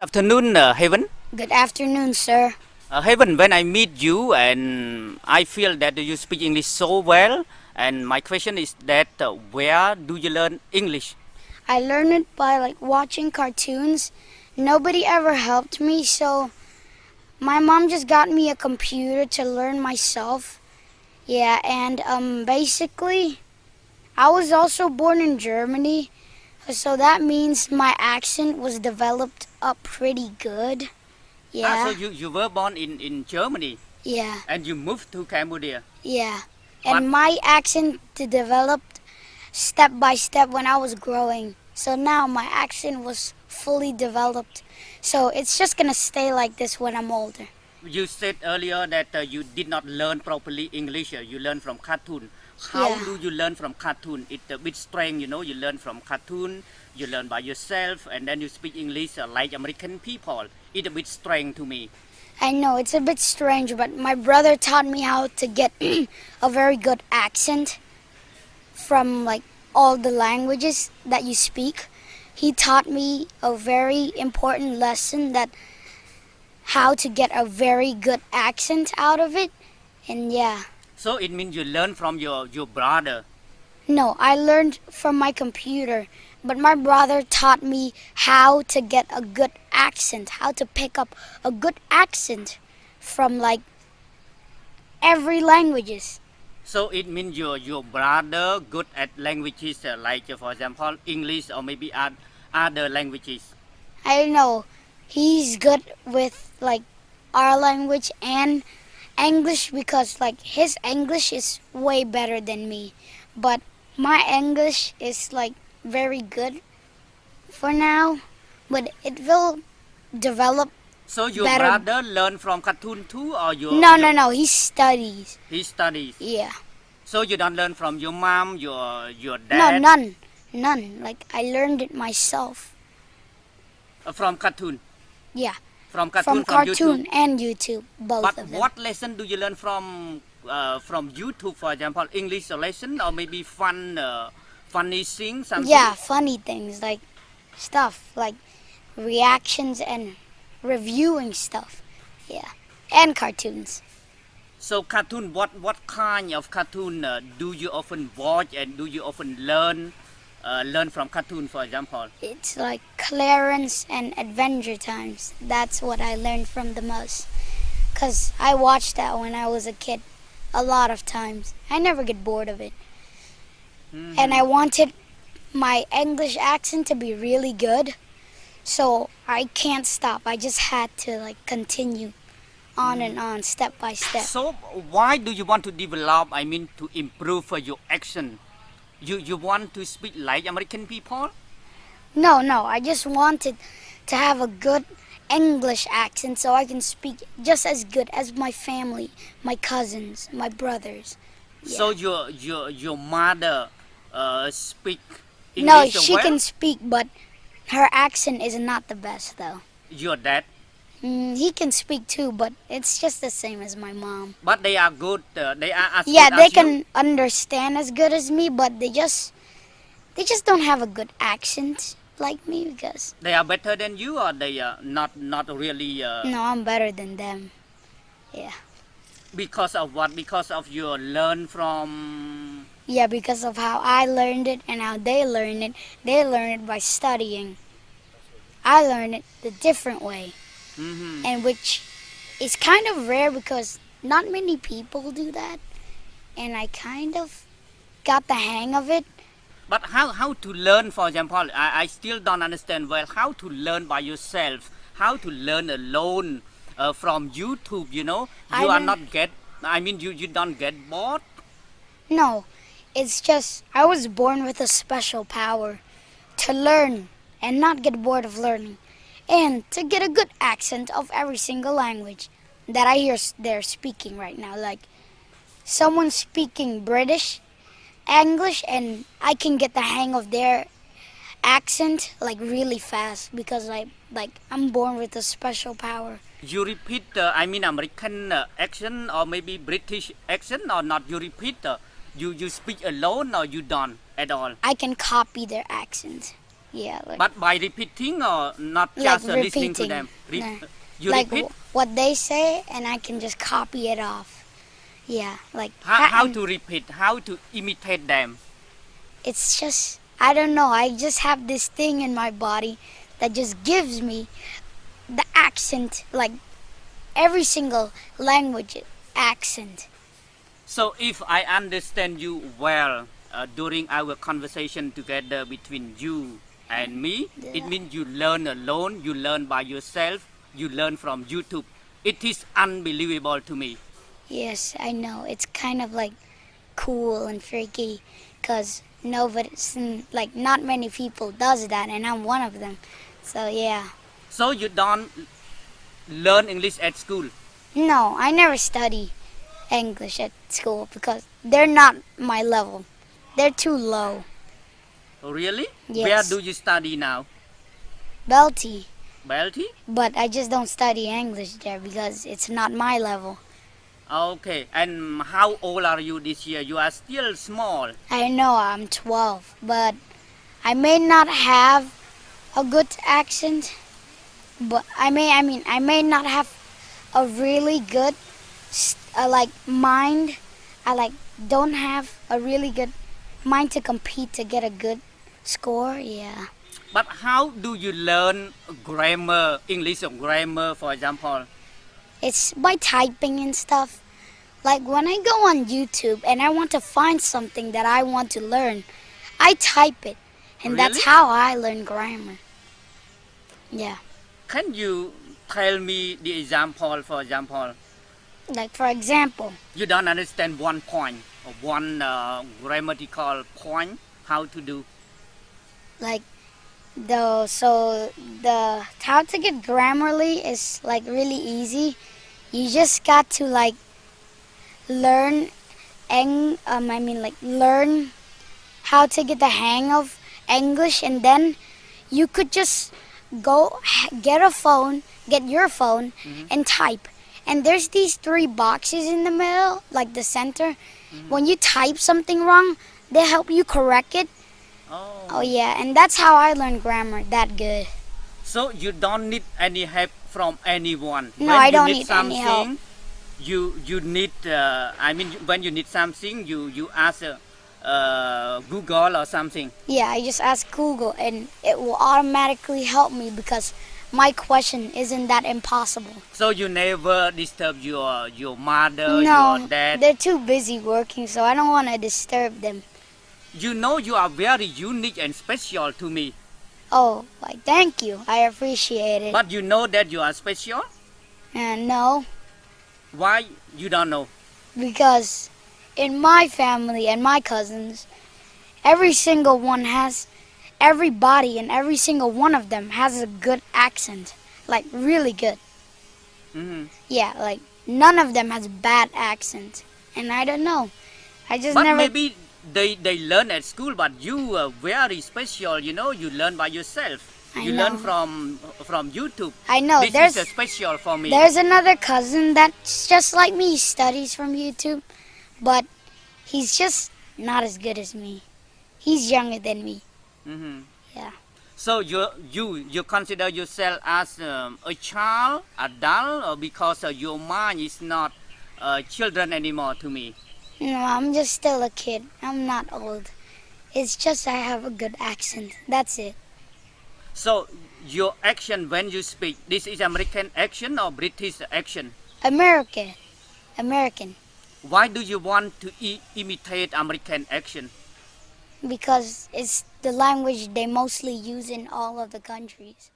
Afternoon, Heaven. Good afternoon, sir. Heaven, when I meet you and I feel that you speak English so well, and my question is that where do you learn English? I learned it by watching cartoons. Nobody ever helped me, so my mom just got me a computer to learn myself. Yeah, and basically I was also born in Germany, so that means my accent was developed up pretty good. Yeah. So you were born in Germany Yeah. and you moved to Cambodia. Yeah. But- And my accent developed step by step when I was growing. So now my accent was fully developed. So it's just gonna stay like this when I'm older. You said earlier that you did not learn properly English. You learned from cartoon. How Yeah. do you learn from cartoon? It's a bit strange, you learn from cartoon, you learn by yourself, and then you speak English like American people. It's a bit strange to me. I know it's a bit strange, but my brother taught me how to get a very good accent from all the languages that you speak. He taught me a very important lesson that how to get a very good accent out of it. And yeah. So it means you learn from your brother. No, I learned from my computer, but my brother taught me how to get a good accent, how to pick up a good accent from every languages. So it means your brother good at languages for example English or maybe other languages. I don't know. He's good with our language and English because his English is way better than me. But my English is very good for now, but it will develop. So your better. brother learn from cartoon too, or No, he studies. He studies. Yeah. So you don't learn from your mom, your No, dad. none. I learned it myself. From cartoon. Yeah. From cartoon, From cartoon YouTube. and YouTube, both But of them. what lesson do you learn from YouTube, for example, English lesson or maybe funny things, something? Yeah, funny things stuff reactions and reviewing stuff. Yeah, and cartoons. So cartoon, what kind of cartoon do you often watch and do you often learn from cartoon, for example? It's Clarence and Adventure Times. That's what I learned from the most. Cause I watched that when I was a kid, a lot of times. I never get bored of it. Mhm. And I wanted my English accent to be really good, so I can't stop. I just had to continue on and on, step by step. So why do you want to develop, to improve your accent? You want to speak like American people? No, I just wanted to have a good English accent so I can speak just as good as my family, my cousins, my brothers. Yeah. So your mother speak No, English she well? can speak, but her accent is not the best though. Your dad? He can speak too, but it's just the same as my mom. But they are good. They are as Yeah, good they as you? can understand as good as me, but they just don't have a good accent like me because They are better than you, or they are not really. no, I'm better than them. Yeah. Because of what? Because of your learn from. Yeah, because of how I learned it and how they learned it. They learn it by studying. I learned it the different way, Mhm. and which is kind of rare because not many people do that. And I kind of got the hang of it. But how to learn, for example, I still don't understand well how to learn by yourself, how to learn alone from YouTube, You I are don't- not get, you don't get bored. No, it's just I was born with a special power to learn and not get bored of learning, and to get a good accent of every single language that I hear they're speaking right now. Like someone speaking British, English, and I can get the hang of their accent really fast because I'm born with a special power. You repeat, American accent or maybe British accent or not? You repeat, you speak alone or you don't at all? I can copy their accent. Yeah, like, But by repeating or not like just listening to repeating. them? Nah. You like repeat? what they say, and I can just copy it off. Yeah, like How and to repeat? How to imitate them? it's just, I don't know. I just have this thing in my body that just gives me the accent, like every single language accent. So if I understand you well during our conversation together between you and me, it Yeah. means you learn alone, you learn by yourself, you learn from YouTube. It is unbelievable to me. Yes, I know. It's kind of like cool and freaky, cause like not many people does that, and I'm one of them. So yeah. So you don't learn English at school. No, I never study English at school because they're not my level. They're too low. Really? Yes. Where do you study now? Belty. Belty? But I just don't study English there because it's not my level. Okay. And how old are you this year? You are still small. I know I'm 12, but I may not have a good accent, but I may not have a really good like mind. I like don't have a really good mind to compete to get a good score. Yeah. But how do you learn grammar, English or grammar, for example? It's by typing and stuff. Like when I go on YouTube and I want to find something that I want to learn, I type it. And that's Really? how I learn grammar. Yeah. Can you tell me the example, for example? Like for example, You don't understand one point or one grammatical point, how to do? like the how to get Grammarly is like really easy. You just got to like learn learn how to get the hang of English, and then you could just get your phone and type. And there's these 3 boxes in the middle, like the center. When you type something wrong, they help you correct it. Oh yeah, and that's how I learned grammar that good. So you don't need any help from anyone. No, When I you don't need need any something, help. You need. When you need something, you ask Google or something. Yeah, I just ask Google and it will automatically help me because my question isn't that impossible. So you never disturb your mother, No, your dad. they're too busy working, so I don't want to disturb them. You know you are very unique and special to me. Oh, like thank you. I appreciate it. But you know that you are special? No, Why you don't know? because in my family and my cousins, everybody and every single one of them has a good accent, like really good. Mhm. Yeah, like none of them has bad accent, and I don't know. I just But never. maybe they learn at school, but you are very special. You know, you learn by yourself. I You know. learn from YouTube. I know. This is special for me. There's another cousin that's just like me. He studies from YouTube, but he's just not as good as me. He's younger than me. Mhm. Yeah. So you consider yourself as a child, adult, or because your mind is not children anymore to me? No, I'm just still a kid. I'm not old. It's just I have a good accent. That's it. So your action when you speak, this is American action or British action? American. Why do you want to imitate American action? Because it's the language they mostly use in all of the countries.